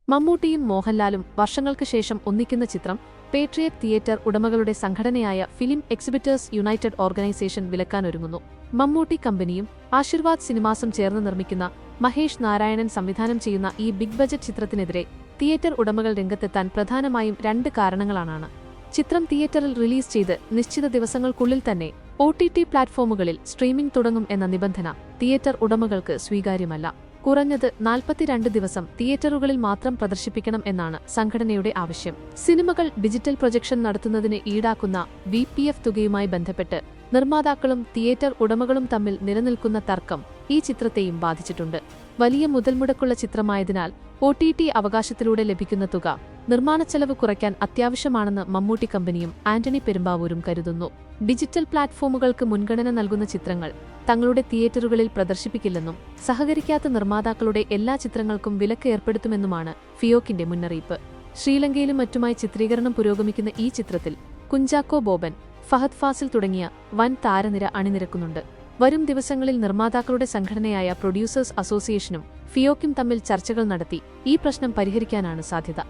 മമ്മൂട്ടിയും മോഹൻലാലും വർഷങ്ങൾക്ക് ശേഷം ഒന്നിക്കുന്ന ചിത്രം പേട്രിയറ്റ് തിയേറ്റർ ഉടമകളുടെ സംഘടനയായ ഫിലിം എക്സിബിറ്റേഴ്സ് യുണൈറ്റഡ് ഓർഗനൈസേഷൻ വിലക്കാനൊരുങ്ങുന്നു. മമ്മൂട്ടി കമ്പനിയും ആശീർവാദ് സിനിമാസും ചേർന്ന് നിർമ്മിക്കുന്ന മഹേഷ് നാരായണൻ സംവിധാനം ചെയ്യുന്ന ഈ ബിഗ് ബജറ്റ് ചിത്രത്തിനെതിരെ തിയേറ്റർ ഉടമകൾ രംഗത്തെത്താൻ പ്രധാനമായും 2 കാരണങ്ങളാണ്. ചിത്രം തിയേറ്ററിൽ റിലീസ് ചെയ്ത് നിശ്ചിത ദിവസങ്ങൾക്കുള്ളിൽ തന്നെ OTT പ്ലാറ്റ്ഫോമുകളിൽ സ്ട്രീമിംഗ് തുടങ്ങും എന്ന നിബന്ധന തിയേറ്റർ ഉടമകൾക്ക് സ്വീകാര്യമല്ല. കുറഞ്ഞത് 42 ദിവസം തിയേറ്ററുകളിൽ മാത്രം പ്രദർശിപ്പിക്കണം എന്നാണ് സംഘടനയുടെ ആവശ്യം. സിനിമകൾ ഡിജിറ്റൽ പ്രൊജക്ഷൻ നടത്തുന്നതിന് ഈടാക്കുന്ന VPF തുകയുമായി ബന്ധപ്പെട്ട് നിർമ്മാതാക്കളും തിയേറ്റർ ഉടമകളും തമ്മിൽ നിലനിൽക്കുന്ന തർക്കം ഈ ചിത്രത്തെയും ബാധിച്ചിട്ടുണ്ട്. വലിയ മുതൽമുടക്കുള്ള ചിത്രമായതിനാൽ OTT അവകാശത്തിലൂടെ ലഭിക്കുന്ന തുക നിർമ്മാണച്ചെലവ് കുറയ്ക്കാൻ അത്യാവശ്യമാണെന്ന് മമ്മൂട്ടി കമ്പനിയും ആന്റണി പെരുമ്പാവൂരും കരുതുന്നു. ഡിജിറ്റൽ പ്ലാറ്റ്ഫോമുകൾക്ക് മുൻഗണന നൽകുന്ന ചിത്രങ്ങൾ തങ്ങളുടെ തിയേറ്ററുകളിൽ പ്രദർശിപ്പിക്കില്ലെന്നും സഹകരിക്കാത്ത നിർമ്മാതാക്കളുടെ എല്ലാ ചിത്രങ്ങൾക്കും വിലക്ക് ഏർപ്പെടുത്തുമെന്നുമാണ് ഫിയോക്കിന്റെ മുന്നറിയിപ്പ്. ശ്രീലങ്കയിലും മറ്റുമായി ചിത്രീകരണം പുരോഗമിക്കുന്ന ഈ ചിത്രത്തിൽ കുഞ്ചാക്കോ ബോബൻ, ഫഹദ് ഫാസിൽ തുടങ്ങിയ വൻ താരനിര അണിനിരക്കുന്നുണ്ട്. വരും ദിവസങ്ങളിൽ നിർമ്മാതാക്കളുടെ സംഘടനയായ പ്രൊഡ്യൂസേഴ്സ് അസോസിയേഷനും ഫിയോക്കും തമ്മിൽ ചർച്ചകൾ നടത്തി ഈ പ്രശ്നം പരിഹരിക്കാനാണ് സാധ്യത.